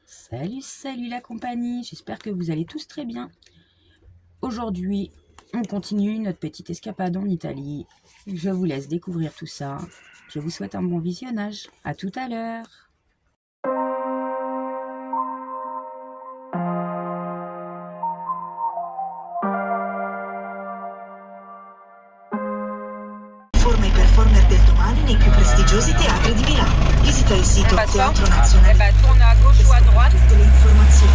Salut, salut la compagnie, j'espère que vous allez tous très bien. Aujourd'hui, on continue notre petite escapade en Italie. Je vous laisse découvrir tout ça. Je vous souhaite un bon visionnage. À tout à l'heure. Forma i performer del domani nei più prestigiosi teatri di Milano. Visita il sito Teatro Nazionale. Tourne à gauche ou à droite. Tutte le informazioni.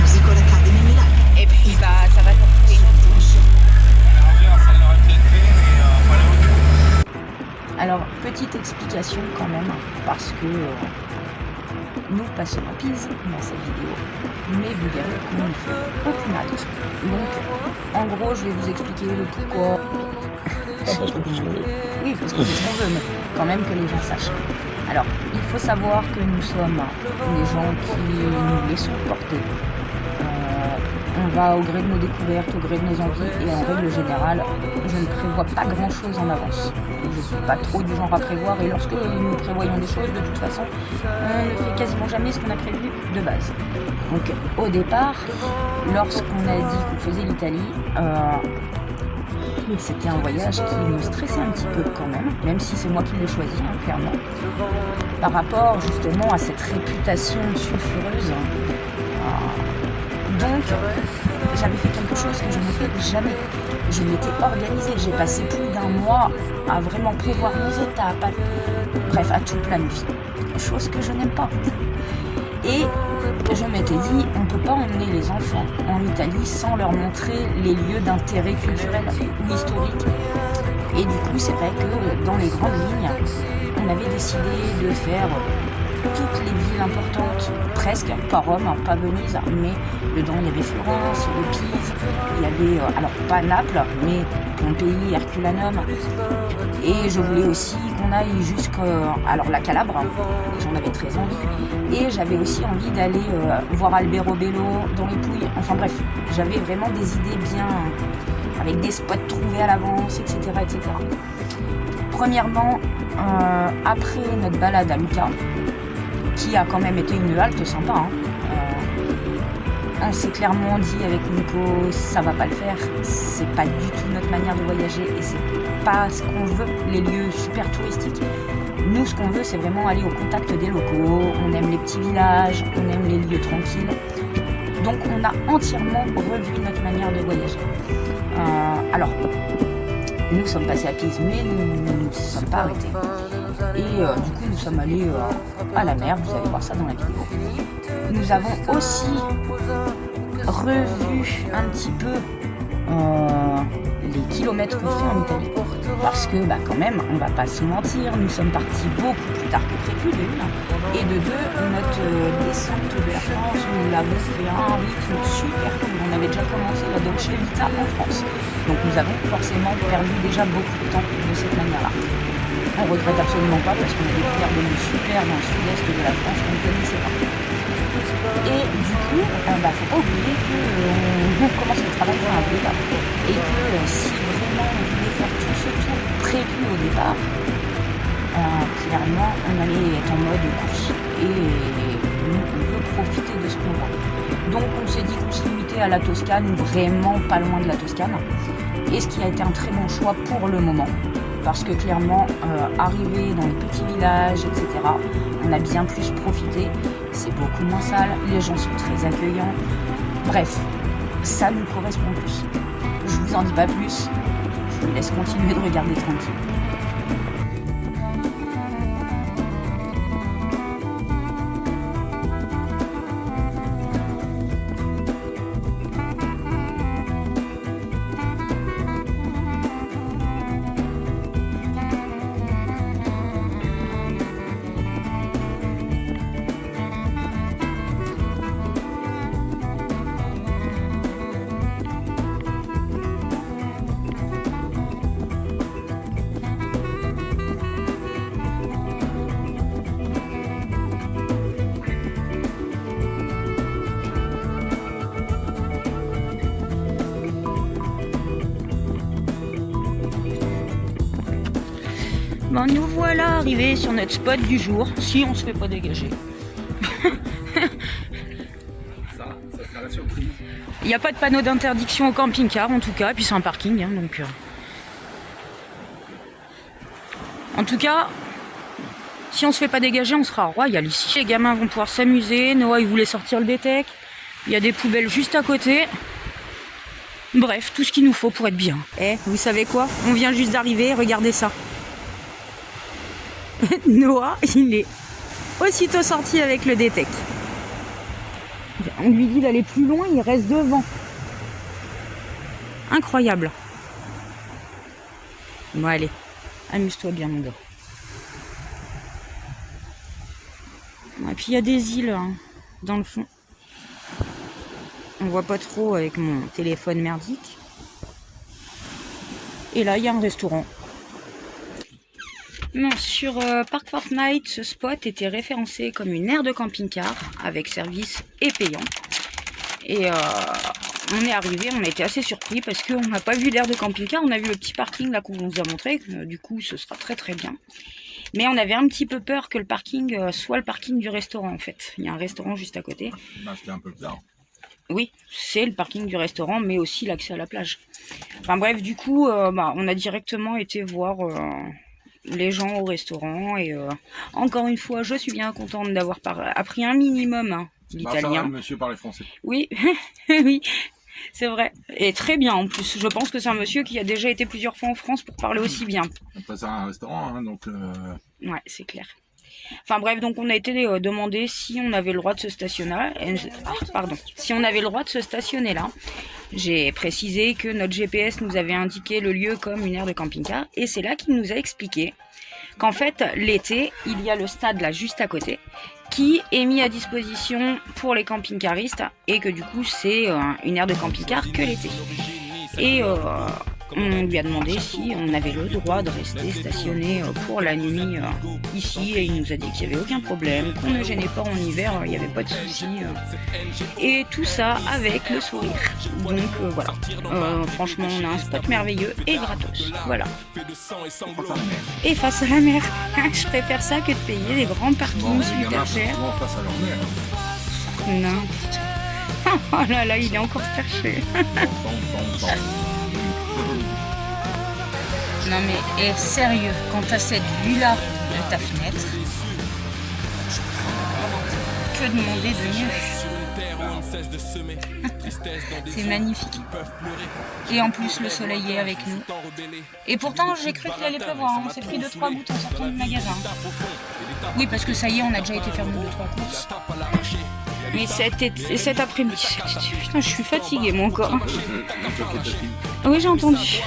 Musical Academy Milano. Et puis ça va nous retrouver. Alors, petite explication quand même, parce que nous passons à Pise dans cette vidéo, mais vous verrez qu'on ne fait aucune halte. Donc, en gros, je vais vous expliquer le pourquoi. Oui, parce que c'est ce qu'on veut, mais quand même que les gens sachent. Alors, il faut savoir que nous sommes des gens qui nous laissons porter. On va au gré de nos découvertes, au gré de nos envies, et en règle générale, je ne prévois pas grand-chose en avance. Je ne suis pas trop du genre à prévoir, et lorsque nous prévoyons des choses, de toute façon, on ne fait quasiment jamais ce qu'on a prévu de base. Donc, au départ, lorsqu'on a dit qu'on faisait l'Italie, c'était un voyage qui me stressait un petit peu quand même si c'est moi qui l'ai choisi, clairement, par rapport justement à cette réputation sulfureuse. Donc, j'avais fait quelque chose que je ne fais jamais. Je m'étais organisée, j'ai passé plus d'un mois à vraiment prévoir mes étapes, bref, à tout planifier, chose que je n'aime pas. Et je m'étais dit, on ne peut pas emmener les enfants en Italie sans leur montrer les lieux d'intérêt culturel ou historique. Et du coup, c'est vrai que dans les grandes lignes, on avait décidé de faire toutes les villes importantes, presque, pas Rome, pas Venise, mais dedans il y avait Florence, il y avait Pise, il y avait, alors pas Naples, mais Pompéi, Herculanum. Et je voulais aussi qu'on aille jusqu'à la Calabre, j'en avais très envie. Et j'avais aussi envie d'aller voir Alberobello dans les Pouilles. Enfin bref, j'avais vraiment des idées bien, avec des spots trouvés à l'avance, etc. etc. Premièrement, après notre balade à Lucca, qui a quand même été une halte sympa, on s'est clairement dit avec Nico, ça va pas le faire, c'est pas du tout notre manière de voyager et c'est pas ce qu'on veut, les lieux super touristiques. Nous, ce qu'on veut, c'est vraiment aller au contact des locaux, on aime les petits villages, on aime les lieux tranquilles. Donc on a entièrement revu notre manière de voyager. Alors, nous sommes passés à Pise, mais nous ne sommes pas arrêtés. Et du coup, nous sommes allés à la mer, vous allez voir ça dans la vidéo. Nous avons aussi revu un petit peu les kilomètres qu'on fait en Italie. Parce que, quand même, on va pas se mentir, nous sommes partis beaucoup plus tard que prévu, de une. Et de deux, notre descente de la France, nous l'avons fait à un rythme super cool. On avait déjà commencé la Dolce Vita en France. Donc nous avons forcément perdu déjà beaucoup de temps de cette manière-là. On ne regrette absolument pas parce qu'on a découvert des lieux super dans le sud-est de la France qu'on ne connaissait pas. Et du coup, faut pas oublier qu'on commence le travail fin avril et que si vraiment on voulait faire tout ce tour prévu au départ, clairement on allait être en mode course et nous on veut profiter de ce qu'on voit. Donc on s'est dit qu'on se limitait à la Toscane, vraiment pas loin de la Toscane, et ce qui a été un très bon choix pour le moment. Parce que clairement, arriver dans les petits villages, etc., on a bien plus profité. C'est beaucoup moins sale, les gens sont très accueillants. Bref, ça nous correspond plus. Je vous en dis pas plus, je vous laisse continuer de regarder tranquille. Bon, nous voilà arrivés sur notre spot du jour, si on se fait pas dégager. Il n'y a pas de panneau d'interdiction au camping-car en tout cas, et puis c'est un parking, hein, donc... En tout cas, si on se fait pas dégager, on sera royal ici. Les gamins vont pouvoir s'amuser, Noah il voulait sortir le DTEC, il y a des poubelles juste à côté. Bref, tout ce qu'il nous faut pour être bien. Eh, vous savez quoi? On vient juste d'arriver, regardez ça. Noah, il est aussitôt sorti avec le DTEC. On lui dit d'aller plus loin, il reste devant. Incroyable. Bon allez, amuse-toi bien mon gars. Et puis il y a des îles hein, dans le fond. On voit pas trop avec mon téléphone merdique. Et là il y a un restaurant. Non, sur Park Fortnite, ce spot était référencé comme une aire de camping-car avec service et payant. Et on est arrivé, on a été assez surpris parce qu'on n'a pas vu l'aire de camping-car, on a vu le petit parking là qu'on nous a montré, du coup ce sera très très bien. Mais on avait un petit peu peur que le parking soit le parking du restaurant en fait. Il y a un restaurant juste à côté. C'était un peu bizarre. Oui, c'est le parking du restaurant, mais aussi l'accès à la plage. Enfin bref, du coup, on a directement été voir les gens au restaurant. Et encore une fois, je suis bien contente d'avoir appris un minimum hein, l'italien. Le monsieur parlait français. Oui, oui. C'est vrai. Et très bien en plus. Je pense que c'est un monsieur qui a déjà été plusieurs fois en France pour parler aussi bien. Après, c'est un restaurant, hein, donc... Ouais, c'est clair. Enfin bref, donc on a été demandé si on avait le droit de se stationner. Si on avait le droit de se stationner là. J'ai précisé que notre GPS nous avait indiqué le lieu comme une aire de camping-car. Et c'est là qu'il nous a expliqué qu'en fait, l'été, il y a le stade là juste à côté qui est mis à disposition pour les camping-caristes et que du coup c'est une aire de camping-car que l'été. Et on lui a demandé si on avait le droit de rester stationné pour la nuit ici et il nous a dit qu'il n'y avait aucun problème, qu'on ne gênait pas en hiver, il n'y avait pas de souci. Et tout ça avec le sourire. Donc voilà, franchement on a un spot merveilleux et gratos. Voilà. Et face à la mer, je préfère ça que de payer des grands parkings super chers. Non. Oh là là, il est encore perché. Non mais sérieux, quand t'as cette vue-là de ta fenêtre, que demander de mieux? C'est magnifique. Et en plus le soleil est avec nous. Et pourtant j'ai cru qu'il allait pleuvoir, on s'est pris 2-3 gouttes en sortant du magasin. Oui parce que ça y est, on a déjà été faire 2-3 courses. Mais cet après-midi, putain je suis fatiguée moi encore. Oui j'ai entendu.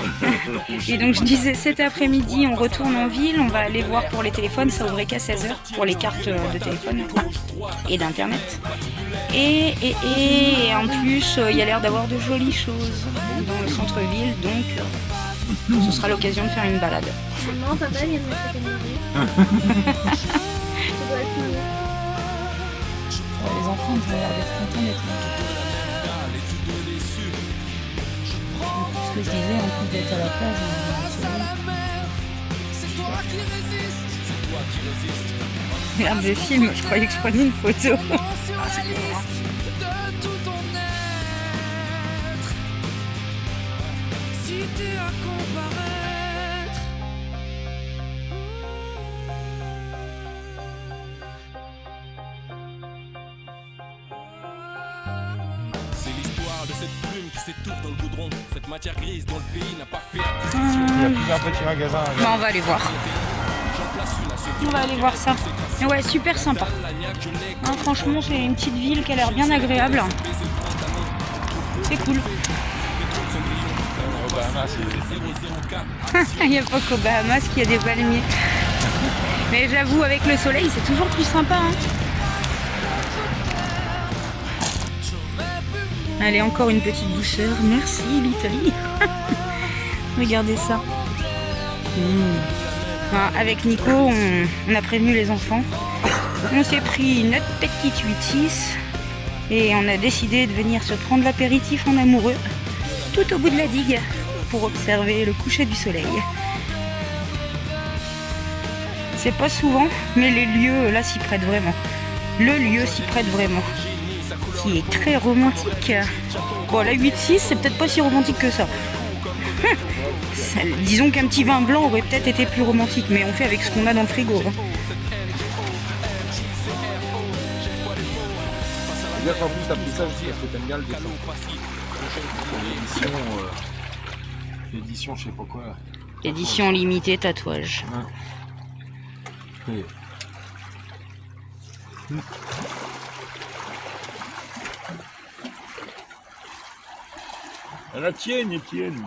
Et donc je disais cet après-midi on retourne en ville, on va aller voir pour les téléphones, ça ouvrait qu'à 16h pour les cartes de téléphone et d'internet. Et en plus il y a l'air d'avoir de jolies choses dans le centre-ville, donc ce sera l'occasion de faire une balade. Non papa il vient de me faire Les enfants ils ont l'air d'être contents d'être là. Ce que je disais, en plus d'être à la plage, merde de film, je croyais que je prenais une photo. S'étouffe dans le goudron, cette matière grise dont le pays n'a pas fait. Il y a plusieurs petits magasins. Bon, on va aller voir. On va aller voir ça. Ouais, super sympa. Hein, franchement, c'est une petite ville qui a l'air bien agréable. C'est cool. Il n'y a pas qu'au Bahamas qu'il y a des palmiers. Mais j'avoue, avec le soleil, c'est toujours plus sympa. Hein. Allez, encore une petite douceur. Merci l'Italie. Regardez ça. Enfin, avec Nico, on a prévenu les enfants. On s'est pris notre petite 8-6 et on a décidé de venir se prendre l'apéritif en amoureux tout au bout de la digue pour observer le coucher du soleil. C'est pas souvent, mais les lieux là s'y prêtent vraiment. Le lieu s'y prête vraiment. qui est très romantique. Bon, la 8-6, c'est peut-être pas si romantique que ça. Disons qu'un petit vin blanc aurait peut-être été plus romantique, mais on fait avec ce qu'on a dans le frigo. C'est-à-dire qu'en plus, t'as pris ça aussi parce que t'aimes bien le dessin. L'édition, je sais pas quoi. Édition limitée tatouage. Ouais. La tienne, Étienne.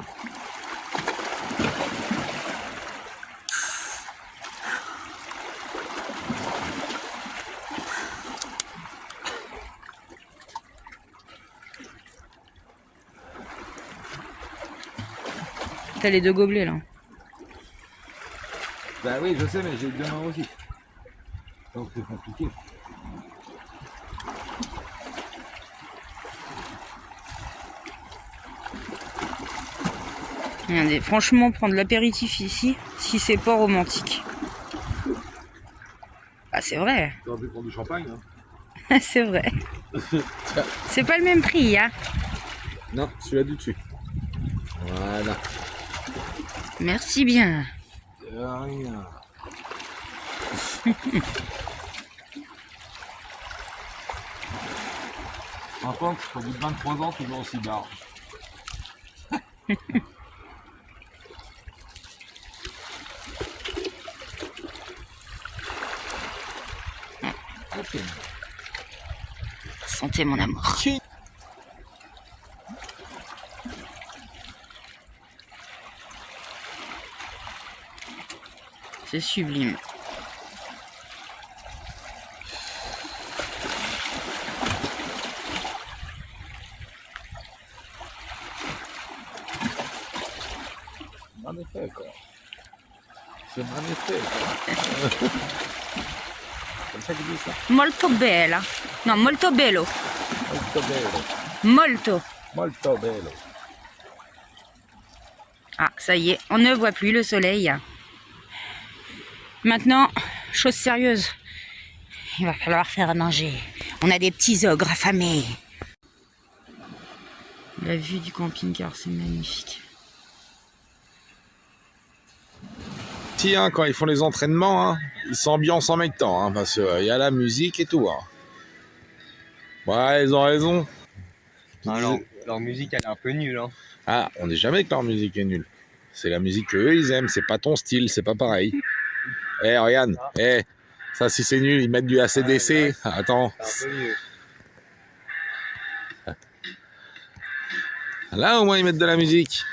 T'as les 2 gobelets là. Bah oui, je sais, mais j'ai 2 mains aussi. Donc c'est compliqué. Regardez, franchement, prendre l'apéritif ici, si c'est pas romantique. Ah, c'est vrai. Tu aurais pu prendre du champagne, hein. C'est vrai. C'est pas le même prix, hein. Non, celui-là du dessus. Voilà. Merci bien. Rien. Par contre, au bout de 23 ans, toujours aussi barre. Okay. Santé, mon amour. C'est sublime. Magnifique, quoi. C'est magnifique. C'est comme ça qu'ils disent ça. Molto bella. Non, molto bello. Molto bello. Molto. Molto bello. Ah, ça y est, on ne voit plus le soleil. Maintenant, chose sérieuse. Il va falloir faire à manger. On a des petits ogres affamés. La vue du camping-car, c'est magnifique. Si, hein, quand ils font les entraînements, hein, ils s'ambiancent en même temps, hein, parce qu'il y a la musique et tout. Hein. Ouais, ils ont raison. Alors, leur musique, elle est un peu nulle. Hein. Ah, on n'est jamais que leur musique est nulle. C'est la musique qu'eux, ils aiment. C'est pas ton style, c'est pas pareil. Eh, regarde, ça, si c'est nul, ils mettent du AC/DC. Ouais, attends. C'est un peu mieux. Là, au moins, ils mettent de la musique.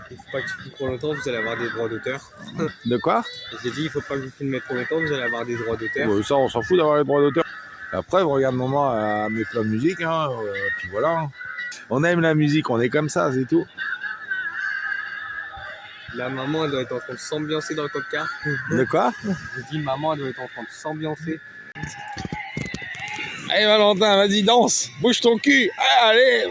Il faut pas que tu filmes trop longtemps, vous allez avoir des droits d'auteur. De quoi? J'ai dit, il faut pas que vous filmez trop longtemps, vous allez avoir des droits d'auteur. Ça, on s'en fout d'avoir les droits d'auteur. Après, regarde maman à mes plats de musique, hein, puis voilà. On aime la musique, on est comme ça, c'est tout. La maman, elle doit être en train de s'ambiancer dans le coca. De quoi? J'ai dit, maman, elle doit être en train de s'ambiancer. Allez, Valentin, vas-y, danse. Bouge ton cul. Allez.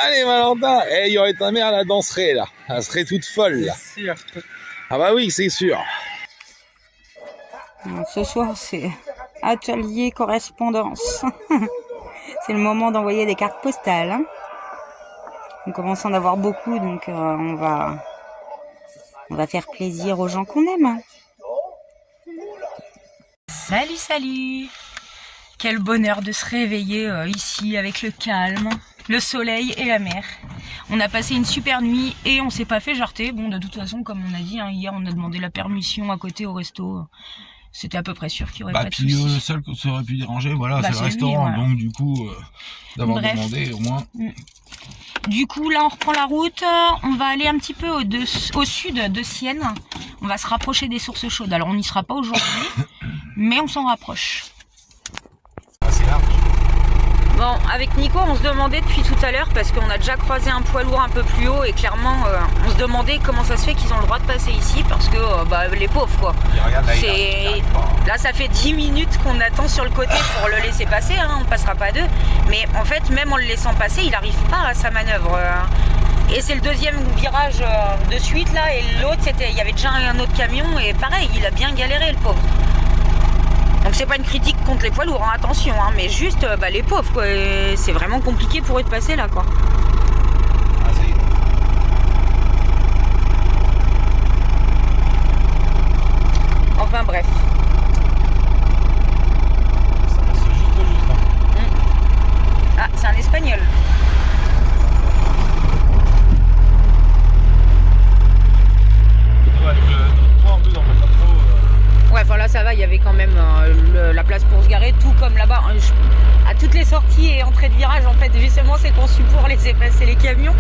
Allez, Valentin. Il y aurait ta mère, elle danserait, là. Elle serait toute folle, là. C'est sûr. Ah bah oui, c'est sûr. Ce soir, c'est atelier correspondance. C'est le moment d'envoyer des cartes postales. Hein. On commence à en avoir beaucoup, donc on va faire plaisir aux gens qu'on aime. Salut, salut! Quel bonheur de se réveiller ici avec le calme, le soleil et la mer. On a passé une super nuit et on s'est pas fait jarter. Bon, de toute façon, comme on a dit, hein, hier on a demandé la permission à côté au resto. C'était à peu près sûr qu'il n'y aurait pas de soucis. Le seul qui aurait pu déranger, voilà, Bah, c'est le restaurant. lui, voilà. Donc du coup, d'avoir Bref. demandé au moins. Du coup, là, on reprend la route. On va aller un petit peu au sud de Sienne. On va se rapprocher des sources chaudes. Alors, on n'y sera pas aujourd'hui, mais on s'en rapproche. C'est large. Bon, avec Nico, on se demandait depuis tout à l'heure, parce qu'on a déjà croisé un poids lourd un peu plus haut, et clairement, on se demandait comment ça se fait qu'ils ont le droit de passer ici, parce que les pauvres, quoi. Là, ça fait 10 minutes qu'on attend sur le côté pour le laisser passer, hein, on passera pas deux. Mais en fait, même en le laissant passer, il n'arrive pas à sa manœuvre. Et c'est le deuxième virage de suite là, et l'autre, il y avait déjà un autre camion, et pareil, il a bien galéré, le pauvre. Donc c'est pas une critique contre les poids lourds, hein, attention, hein, mais juste les pauvres, quoi. C'est vraiment compliqué pour eux de passer là, quoi. Enfin bref. Ça passe juste. Ah, c'est un espagnol. Ouais, enfin là ça va, il y avait quand même la place pour se garer, tout comme là-bas. À toutes les sorties et entrées de virage, en fait, justement, c'est conçu pour laisser passer les camions.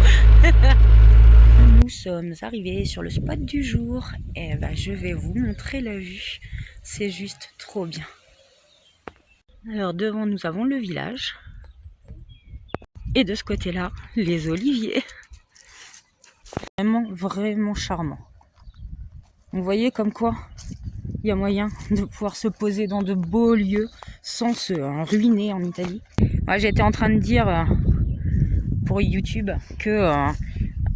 Nous sommes arrivés sur le spot du jour et je vais vous montrer la vue. C'est juste trop bien. Alors devant nous avons le village et de ce côté-là, les oliviers. Vraiment, vraiment charmant. Vous voyez comme quoi il y a moyen de pouvoir se poser dans de beaux lieux sans se ruiner en Italie. Moi, j'étais en train de dire pour YouTube que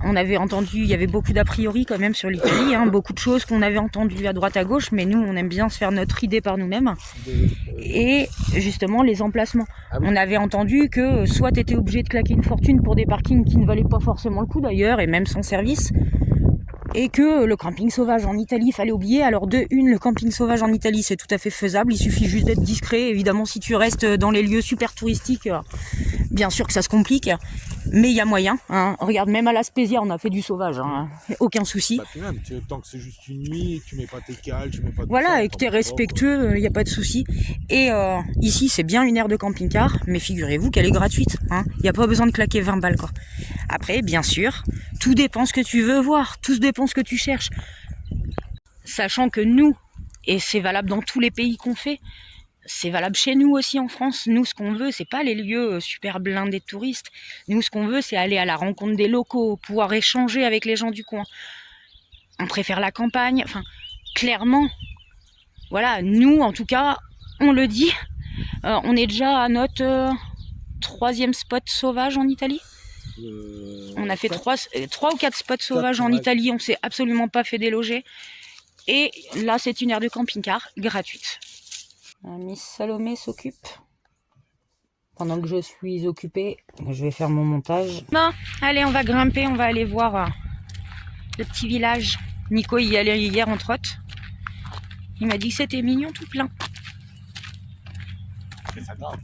on avait entendu, il y avait beaucoup d'a priori quand même sur l'Italie, hein, beaucoup de choses qu'on avait entendues à droite à gauche, mais nous on aime bien se faire notre idée par nous-mêmes. Et justement les emplacements. On avait entendu que soit tu étais obligé de claquer une fortune pour des parkings qui ne valaient pas forcément le coup d'ailleurs, et même sans service. Et que le camping sauvage en Italie, fallait oublier. Alors le camping sauvage en Italie, c'est tout à fait faisable. Il suffit juste d'être discret. Évidemment, si tu restes dans les lieux super touristiques, bien sûr que ça se complique. Mais il y a moyen. Hein. Regarde, même à la Spezia, on a fait du sauvage. Hein. Aucun souci. Même, tant que c'est juste une nuit, tu mets pas tes cales, tu mets pas... Voilà, et que t'es respectueux, il n'y a pas de souci. Et ici, c'est bien une aire de camping-car, mais figurez-vous qu'elle est gratuite. Hein. Il n'y a pas besoin de claquer 20 balles, quoi. Après, bien sûr, tout dépend ce que tu veux voir, tout dépend ce que tu cherches. Sachant que nous, et c'est valable dans tous les pays qu'on fait, c'est valable chez nous aussi en France. Nous, ce qu'on veut, c'est pas les lieux super blindés de touristes. Nous, ce qu'on veut, c'est aller à la rencontre des locaux, pouvoir échanger avec les gens du coin. On préfère la campagne, enfin, clairement. Voilà, nous, en tout cas, on le dit, on est déjà à notre 3e spot sauvage en Italie. On a fait 3 ou 4 spots sauvages en Italie, on s'est absolument pas fait déloger. Et là, c'est une aire de camping-car gratuite. Miss Salomé s'occupe. Pendant que je suis occupée, je vais faire mon montage. Bon, allez, on va grimper, on va aller voir le petit village. Nico y allait hier en trotte. Il m'a dit que c'était mignon tout plein. Mais ça grimpe.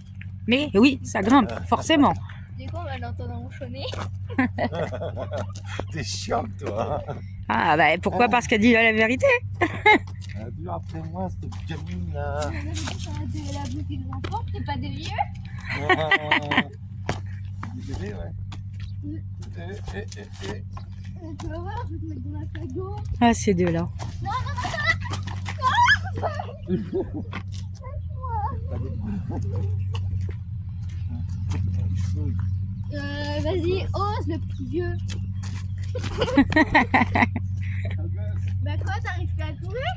Mais oui, ça grimpe, forcément. Du coup, on va l'entendre ronchonner. T'es chiant, toi. Ah bah pourquoi? Parce qu'elle dit la vérité. Après moi, cette gamine-là. Ça va de la bouffer des enfants, c'est pas des vieux. Des bébés, ouais. Tu vas voir, je vais te mettre dans la cadeau. Ah, ces deux-là. Vas-y, ose le petit vieux. Bah quoi, t'arrives pas à courir?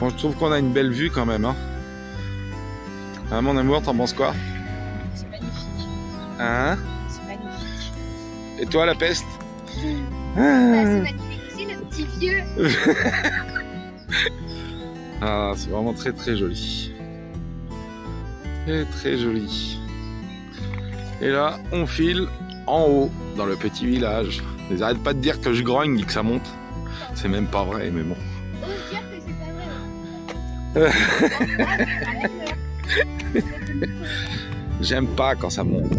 Bon, je trouve qu'on a une belle vue quand même. Hein. Hein, mon amour, t'en penses quoi? C'est magnifique. Hein? C'est magnifique. Et toi, la peste? Bah, c'est magnifique aussi, le petit vieux. Ah, c'est vraiment très très joli. Très très joli. Et là, on file en haut, dans le petit village. Ils arrêtent pas de dire que je grogne et que ça monte. C'est même pas vrai, mais bon. Ose dire que c'est pas vrai. J'aime pas quand ça monte.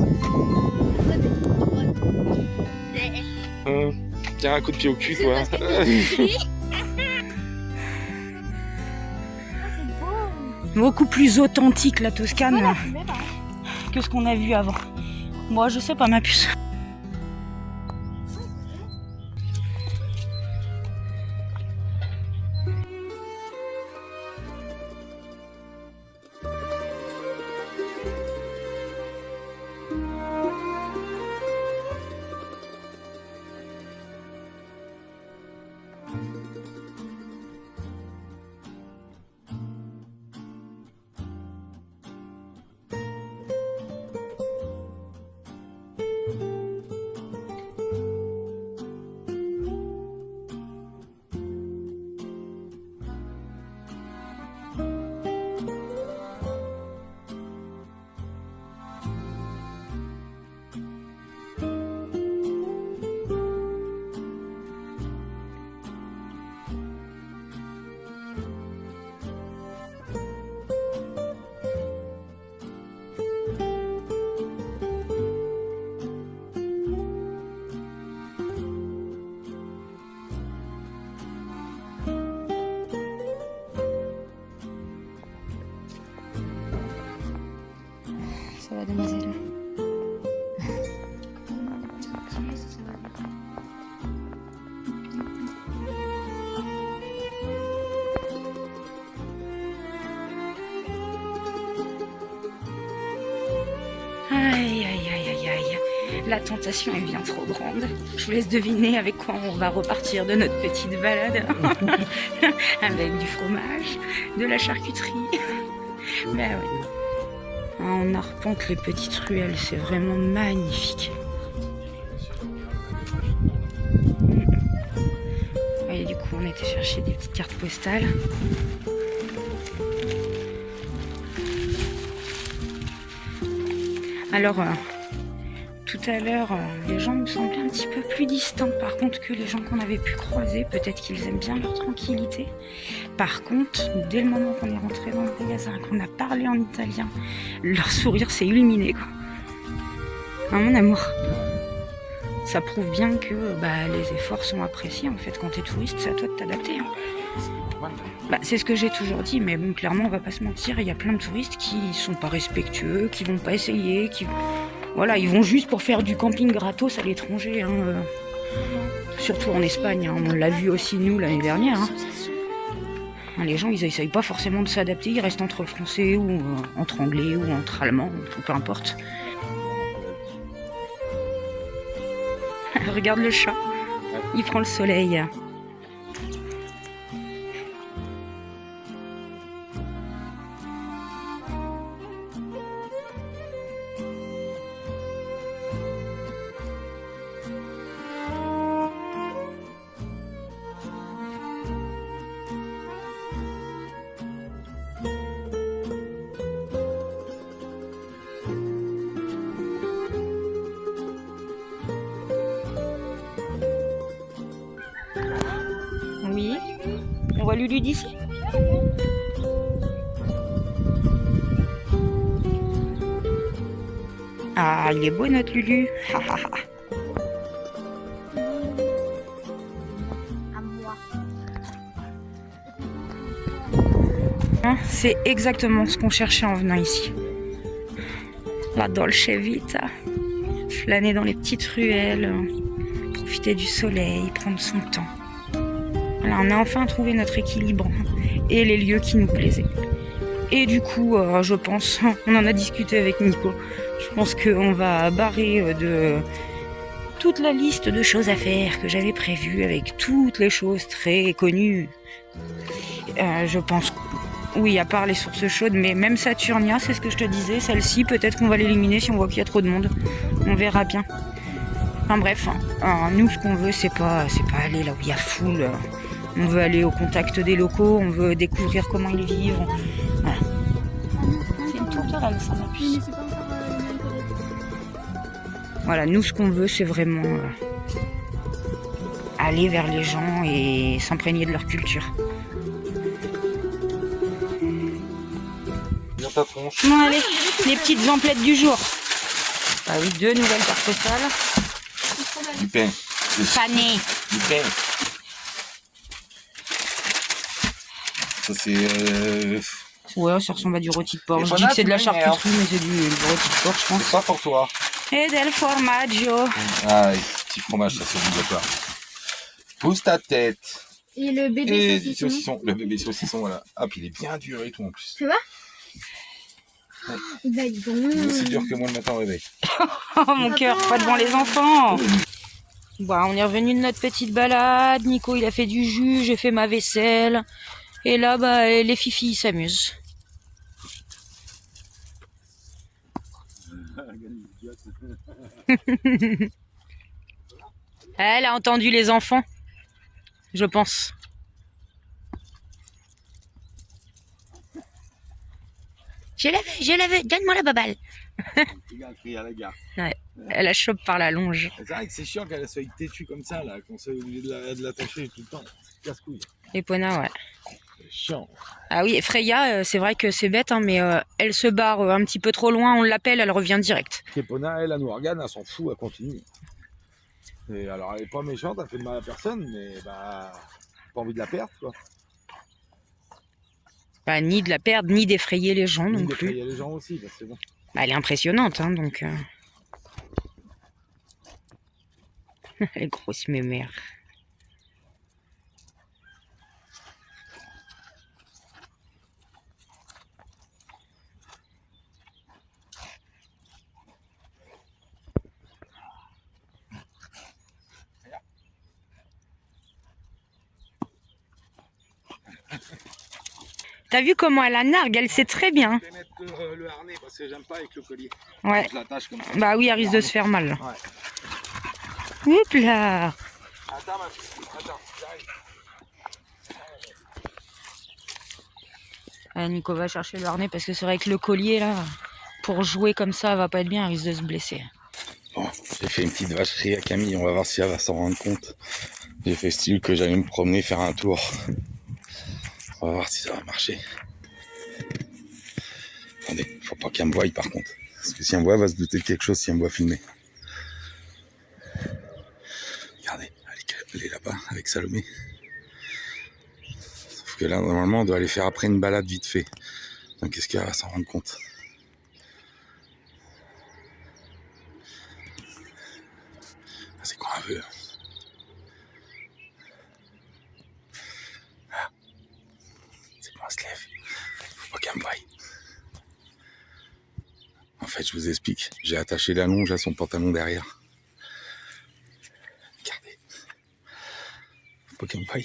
Tiens, un coup de pied au cul, toi. Beaucoup plus authentique la Toscane que ce qu'on a vu avant. Moi, je sais pas, ma puce. Ça va, demoiselle? Aïe, aïe, aïe, aïe, aïe. La tentation est bien trop grande. Je vous laisse deviner avec quoi on va repartir de notre petite balade. Avec du fromage, de la charcuterie. Ben ouais. On arpente les petites ruelles, c'est vraiment magnifique. Et du coup, on était chercher des petites cartes postales. Alors, tout à l'heure, les gens me semblaient un petit peu plus distants, par contre, que les gens qu'on avait pu croiser. Peut-être qu'ils aiment bien leur tranquillité. Par contre, dès le moment qu'on est rentré dans le magasin, qu'on a parlé en italien, leur sourire s'est illuminé, quoi. Hein, mon amour? Ça prouve bien que les efforts sont appréciés, en fait. Quand t'es touriste, c'est à toi de t'adapter. Hein. C'est ce que j'ai toujours dit, mais bon, clairement, on va pas se mentir, il y a plein de touristes qui sont pas respectueux, qui vont pas essayer, voilà, ils vont juste pour faire du camping gratos à l'étranger. Hein. Surtout en Espagne, hein. On l'a vu aussi nous l'année dernière. Hein. Les gens, ils essayent pas forcément de s'adapter, ils restent entre français ou entre anglais ou entre allemands, peu importe. Regarde le chat, il prend le soleil. Oui, on voit Lulu d'ici. Ah, il est beau notre Lulu. C'est exactement ce qu'on cherchait en venant ici. La dolce vita. Flâner dans les petites ruelles, profiter du soleil, prendre son temps. Voilà, on a enfin trouvé notre équilibre et les lieux qui nous plaisaient. Et du coup, je pense, on en a discuté avec Nico, je pense qu'on va barrer de toute la liste de choses à faire que j'avais prévues avec toutes les choses très connues. Je pense, oui, à part les sources chaudes, mais même Saturnia, c'est ce que je te disais, celle-ci, peut-être qu'on va l'éliminer si on voit qu'il y a trop de monde. On verra bien. Enfin bref, nous ce qu'on veut, c'est pas aller là où il y a foule. On veut aller au contact des locaux, on veut découvrir comment ils vivent. Voilà. C'est une tourterelle, ça m'appuie. Voilà, nous ce qu'on veut, c'est vraiment aller vers les gens et s'imprégner de leur culture. Bien ta tronche. Bon allez, les petites emplettes du jour. Ah oui, 2 nouvelles cartes postales. Du pain. Pané. Du pain. Ça c'est... Ouais, ça ressemble à du rôti de porc. Et Je dis que c'est de la bonne affaire. charcuterie, mais c'est du rôti de porc, je pense. C'est pas pour toi. Et del formaggio. Ah, petit fromage, ça c'est obligatoire. Pousse ta tête. Et le bébé Et du saucisson. saucisson. Le bébé saucisson, voilà. Ah, puis il est bien dur et tout en plus. Tu vois? Il va être Il est aussi dur bon. que moi le matin au réveil. Oh mon cœur, pas devant les enfants. Bon, on est revenu de notre petite balade. Nico, il a fait du jus, j'ai fait ma vaisselle. Et là, bah, les fifis ils s'amusent. Elle a entendu les enfants, je pense. Je la veux, donne-moi la baballe. Ouais, elle la chope par la longe. C'est vrai que c'est chiant qu'elle soit têtue comme ça, là, qu'on soit obligé de l'attacher tout le temps. C'est casse-couille. Epona, ouais. C'est chiant. Ah oui, Freya, c'est vrai que c'est bête, hein, mais elle se barre un petit peu trop loin, on l'appelle, elle revient direct. Epona, elle nous regarde, elle s'en fout, elle continue. Et alors, elle est pas méchante, elle fait de mal à personne, mais bah, pas envie de la perdre, quoi. Bah, ni de la perdre, ni d'effrayer les gens non plus. Il y a les gens aussi, parce que bon. Bah, elle est impressionnante, hein, donc. Les grosses mémères. T'as vu comment elle la nargue, elle sait très bien. Je vais mettre le harnais parce que j'aime pas avec le collier. Ouais. Je l'attache comme ça. Bah oui, elle risque de se faire mal. Ouais. Oups là. Attends, ma fille. Attends, j'arrive. Nico va chercher le harnais parce que c'est vrai que le collier là, pour jouer comme ça, va pas être bien, elle risque de se blesser. Bon, j'ai fait une petite vacherie à Camille, on va voir si elle va s'en rendre compte. J'ai fait style que j'allais me promener, faire un tour. On va voir si ça va marcher. Attendez, faut pas qu'elle me voie par contre. Parce que si elle me voit, elle va se douter de quelque chose si elle me voit filmer. Regardez, elle est là-bas avec Salomé. Sauf que là, normalement, on doit aller faire après une balade vite fait. Donc est-ce qu'elle va s'en rendre compte? C'est quoi un peu? Ah. C'est bon, on se lève. Faut pas qu'elle me voie. En fait, je vous explique. J'ai attaché la longe à son pantalon derrière. Regardez. Faut pas qu'elle me voie.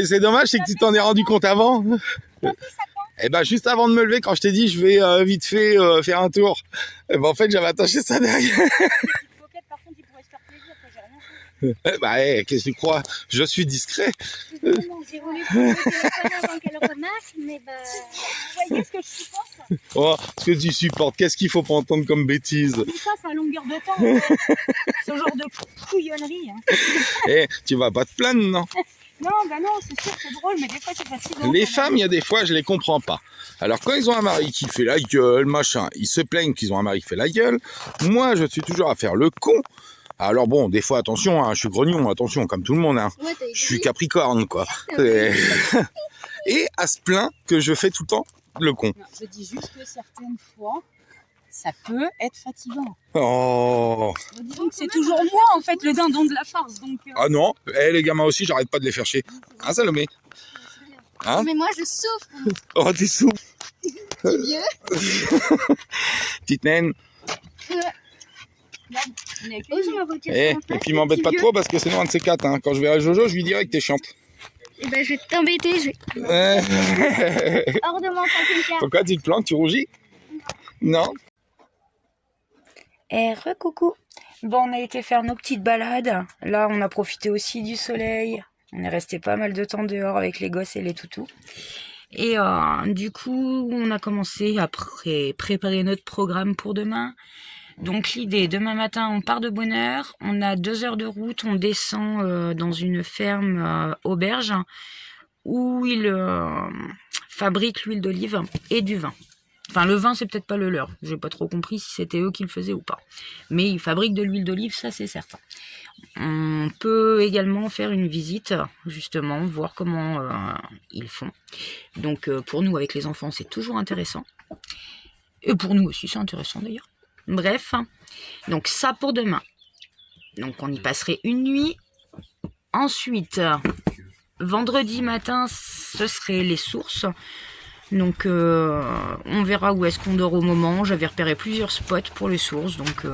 C'est dommage, c'est que tu t'en es rendu compte avant. Et ben juste avant de me lever, quand je t'ai dit je vais vite fait faire un tour, et ben en fait j'avais attaché ça derrière. Par contre, il pourrait se faire plaisir, j'ai rien fait. Bah qu'est-ce que tu crois? Je suis discret. J'ai voulu prendre le téléphone avant qu'elle remarque, mais bah, vous voyez ce que je supporte. Oh, ce que tu supportes, qu'est-ce qu'il faut pas entendre comme bêtises? Tout ça, c'est à longueur de temps. Ce genre de couillonnerie. Hein. Eh, tu vas pas te plaindre, non? Non, bah non, c'est sûr, c'est drôle, mais des fois, c'est fatigant. Les femmes, il y a des fois, je les comprends pas. Alors, quand ils ont un mari qui fait la gueule, machin, ils se plaignent qu'ils ont un mari qui fait la gueule. Moi, je suis toujours à faire le con. Alors bon, des fois, attention, hein, je suis grognon, attention, comme tout le monde. Hein. Ouais, je suis Capricorne, quoi. Et à se plaindre que je fais tout le temps le con. Non, je dis juste que certaines fois, ça peut être fatigant. Oh. Donc c'est toujours moi, en fait, le dindon de la farce. Donc, Ah non, les gamins aussi, j'arrête pas de les faire chier. Hein, Salomé? Hein? Mais moi, je souffre. Oh, tu souffres. C'est vieux. Petite naine. Bonjour, ma voiture. Et puis m'embête pas trop parce que c'est un de ces quatre. Hein. Quand je verrai Jojo, je lui dirai que t'es chiante. Eh ben, je vais t'embêter. Hors de mon camping-car. Pourquoi tu te plantes, tu rougis? Non. Coucou. Bon, on a été faire nos petites balades. Là, on a profité aussi du soleil. On est resté pas mal de temps dehors avec les gosses et les toutous. Et du coup, on a commencé à préparer notre programme pour demain. Donc l'idée, demain matin, on part de bonne heure. On a 2 heures de route. On descend dans une ferme auberge où ils fabriquent l'huile d'olive et du vin. Enfin, le vin, c'est peut-être pas le leur. J'ai pas trop compris si c'était eux qui le faisaient ou pas. Mais ils fabriquent de l'huile d'olive, ça c'est certain. On peut également faire une visite, justement, voir comment ils font. Donc pour nous, avec les enfants, c'est toujours intéressant. Et pour nous aussi, c'est intéressant d'ailleurs. Bref, donc ça pour demain. Donc on y passerait une nuit. Ensuite, vendredi matin, ce serait les sources. Donc on verra où est-ce qu'on dort au moment. J'avais repéré plusieurs spots pour les sources. Donc,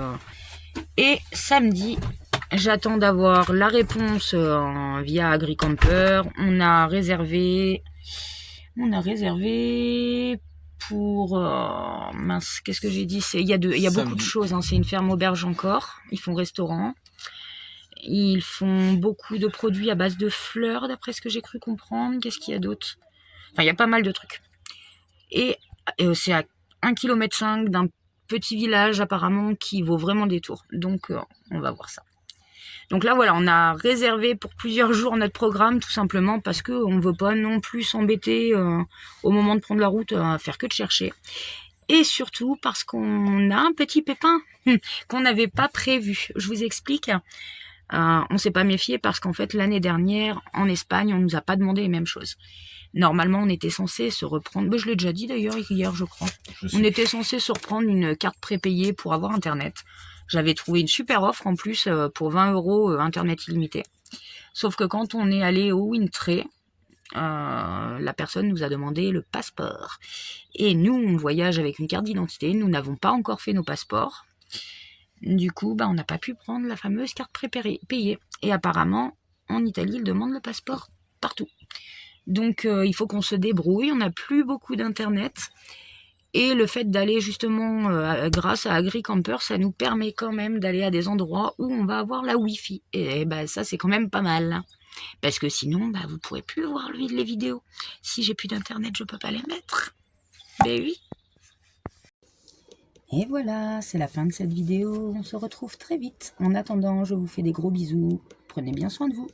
et samedi, j'attends d'avoir la réponse via AgriCamper. On a réservé pour mince, qu'est-ce que j'ai dit, il y a beaucoup de choses, hein. C'est une ferme auberge encore. Ils font restaurant. Ils font beaucoup de produits à base de fleurs, d'après ce que j'ai cru comprendre. Qu'est-ce qu'il y a d'autre? Enfin, il y a pas mal de trucs. Et c'est à 1,5 km d'un petit village apparemment qui vaut vraiment des tours. Donc on va voir ça. Donc là voilà, on a réservé pour plusieurs jours notre programme tout simplement parce qu'on ne veut pas non plus s'embêter au moment de prendre la route à faire que de chercher. Et surtout parce qu'on a un petit pépin qu'on n'avait pas prévu. Je vous explique. On s'est pas méfié parce qu'en fait l'année dernière en Espagne on nous a pas demandé les mêmes choses. Normalement on était censé se reprendre, je l'ai déjà dit d'ailleurs hier je crois, on était censé se reprendre une carte prépayée pour avoir internet. J'avais trouvé une super offre en plus pour 20 € internet illimité. Sauf que quand on est allé au Winntree, la personne nous a demandé le passeport. Et nous on voyage avec une carte d'identité, nous n'avons pas encore fait nos passeports. Du coup, on n'a pas pu prendre la fameuse carte prépayée. Et apparemment, en Italie, ils demandent le passeport partout. Donc, il faut qu'on se débrouille. On n'a plus beaucoup d'internet. Et le fait d'aller justement, grâce à AgriCamper, ça nous permet quand même d'aller à des endroits où on va avoir la Wi-Fi. Et ça, c'est quand même pas mal. Parce que sinon, vous ne pourrez plus voir les vidéos. Si j'ai plus d'internet, je peux pas les mettre. Ben oui. Et voilà, c'est la fin de cette vidéo. On se retrouve très vite. En attendant, je vous fais des gros bisous. Prenez bien soin de vous.